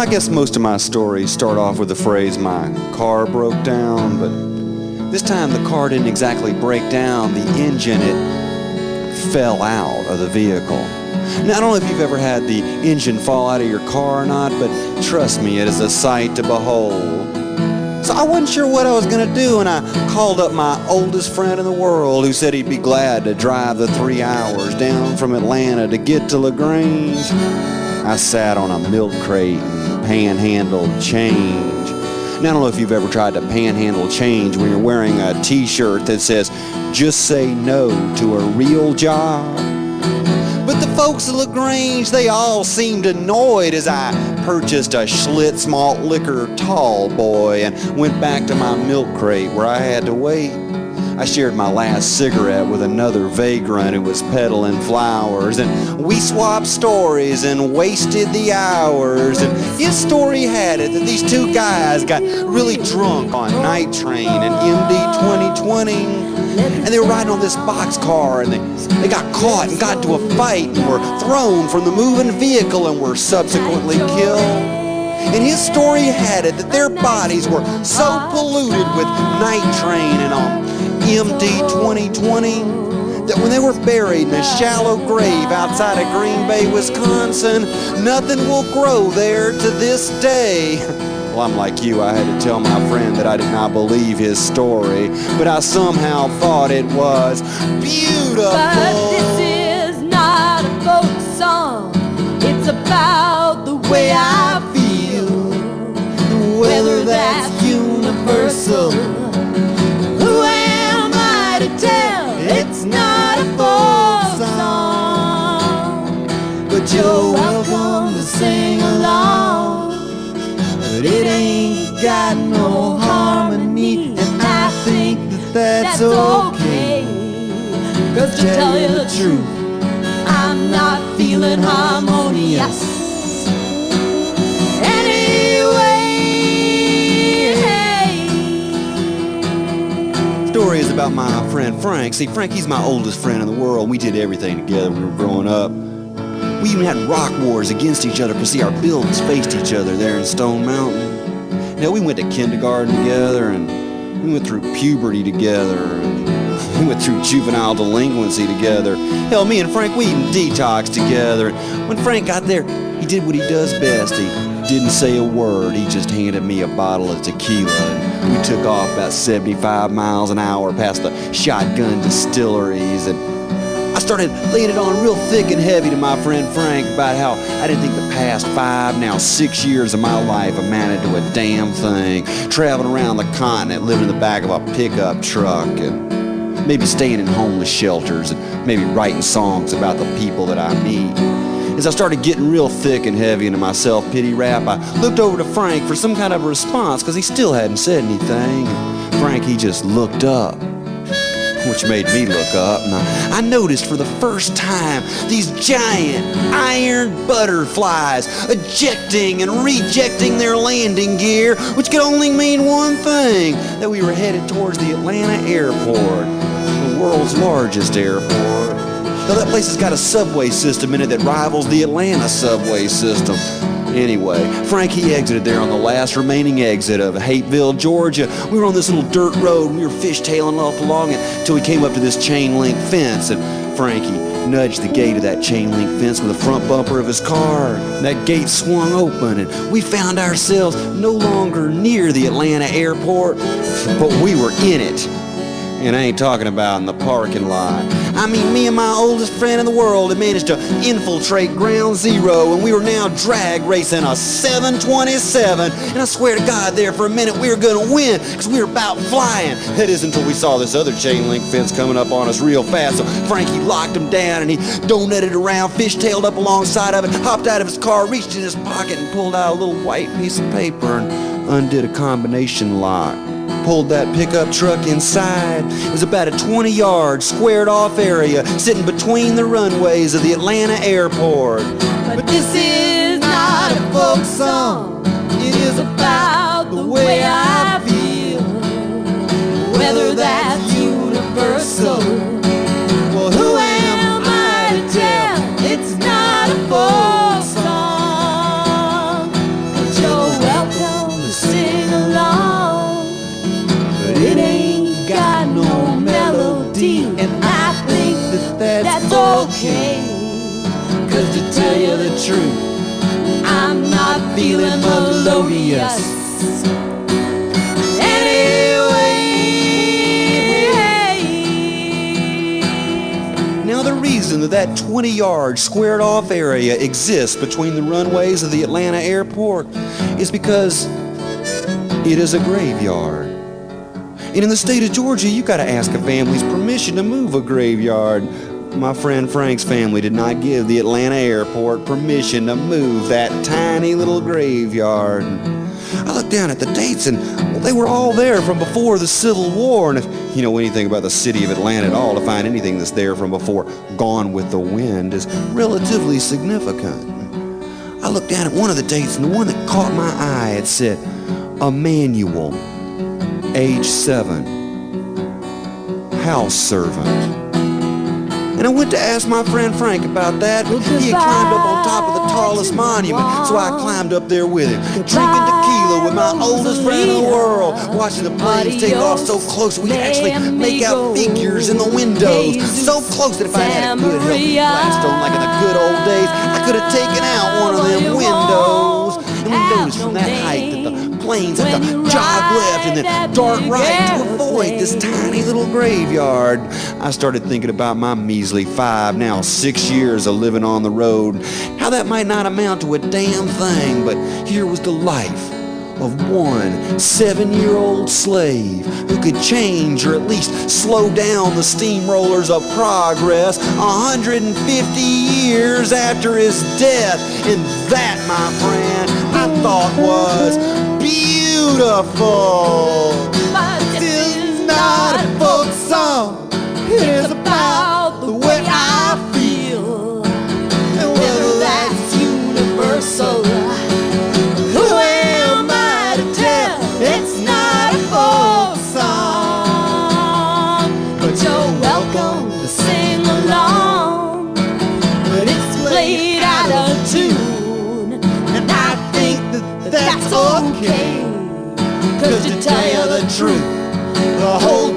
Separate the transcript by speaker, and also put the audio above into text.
Speaker 1: I guess most of my stories start off with the phrase, my car broke down, but this time the car didn't exactly break down. The engine, it fell out of the vehicle. Now, I don't know if you've ever had the engine fall out of your car or not, but trust me, it is a sight to behold. So I wasn't sure what I was going to do, and I called up my oldest friend in the world who said he'd be glad to drive the 3 hours down from Atlanta to get to LaGrange. I sat on a milk crate and panhandled change. Now, I don't know if you've ever tried to panhandle change when you're wearing a t-shirt that says, "Just say no to a real job." But the folks at LaGrange, they all seemed annoyed as I purchased a Schlitz malt liquor tall boy and went back to my milk crate where I had to wait. I shared my last cigarette with another vagrant who was peddling flowers, and we swapped stories and wasted the hours. And his story had it that these two guys got really drunk on Night Train and MD 2020. And they were riding on this boxcar, and they got caught and got into a fight and were thrown from the moving vehicle and were subsequently killed. And his story had it that their bodies were so polluted with Night Train and MD 2020 that when they were buried in a shallow grave outside of Green Bay, Wisconsin, nothing will grow there to this day. Well, I'm like you. I had to tell my friend that I did not believe his story, but I somehow thought it was beautiful.
Speaker 2: But this is not a folk song. It's about the way I feel. Whether that's universal. Who am I to tell? It's not a folk song. But you're welcome to sing along. But it ain't got no harmony, and I think that's okay. 'Cause to tell you the truth, I'm not feeling harmonious. Anyway, hey.
Speaker 1: The story is about my friend Frank. See, Frank, he's my oldest friend in the world. We did everything together when we were growing up. We even had rock wars against each other because, see, our buildings faced each other there in Stone Mountain. Now, we went to kindergarten together, and we went through puberty together, and we went through juvenile delinquency together. Hell, me and Frank, we even detoxed together. And when Frank got there, he did what he does best. He didn't say a word. He just handed me a bottle of tequila, and we took off about 75 miles an hour past the Shotgun Distilleries, and I started laying it on real thick and heavy to my friend Frank about how I didn't think the past 5, now 6 years of my life amounted to a damn thing. Traveling around the continent, living in the back of a pickup truck, and maybe staying in homeless shelters, and maybe writing songs about the people that I meet. As I started getting real thick and heavy into my self-pity rap, I looked over to Frank for some kind of a response because he still hadn't said anything. And Frank, he just looked up, which made me look up, and I noticed for the first time these giant iron butterflies ejecting and rejecting their landing gear, which could only mean one thing, that we were headed towards the Atlanta airport, the world's largest airport. Now, that place has got a subway system in it that rivals the Atlanta subway system. Anyway, Frank, he exited there on the last remaining exit of Hateville, Georgia. We were on this little dirt road, and we were fishtailing along it until we came up to this chain link fence, and Frankie nudged the gate of that chain link fence with the front bumper of his car. And that gate swung open, and we found ourselves no longer near the Atlanta airport, but we were in it. And I ain't talking about in the parking lot. I mean, me and my oldest friend in the world had managed to infiltrate Ground Zero, and we were now drag racing a 727. And I swear to God, there for a minute we were gonna win, because we were about flying. That is until we saw this other chain link fence coming up on us real fast. So Frankie locked him down, and he donutted around, fishtailed up alongside of it, hopped out of his car, reached in his pocket, and pulled out a little white piece of paper and undid a combination lock. Pulled that pickup truck inside. It was about a 20-yard squared-off area sitting between the runways of the Atlanta airport.
Speaker 2: But this is not a folk song. It is about the way I feel. Whether that's universal. Well, who am I to tell? It's not a folk song. But
Speaker 1: truth.
Speaker 2: I'm not feeling melodious.
Speaker 1: Now the reason that 20-yard squared-off area exists between the runways of the Atlanta airport is because it is a graveyard. And in the state of Georgia, you gotta ask a family's permission to move a graveyard. My friend Frank's family did not give the Atlanta airport permission to move that tiny little graveyard. I looked down at the dates and, well, they were all there from before the Civil War. And if you know anything about the city of Atlanta at all, to find anything that's there from before Gone with the Wind is relatively significant. I looked down at one of the dates, and the one that caught my eye, it said, Emmanuel, age 7, house servant. And I went to ask my friend Frank about that. He had climbed up on top of the tallest monument, so I climbed up there with him, drinking tequila with my oldest friend in the world, watching the planes take off so close we could actually make out figures in the windows, so close that if I had a good healthy Gladstone like in the good old days, I could have taken out one of them windows. And we noticed from that height that the planes had to jog left and then dart right to avoid this tiny little graveyard. I started thinking about my measly 5, now 6 years of living on the road, how that might not amount to a damn thing, but here was the life of one 7-year-old slave who could change or at least slow down the steamrollers of progress 150 years after his death. And that, my friend, I thought was beautiful.
Speaker 2: This is not a folk song. It's about the way I feel. And whether that's universal, who am I to tell? It's not a folk song. But you're welcome to sing along when it's played out of tune. And I think that's okay. 'Cause to tell you the truth, the whole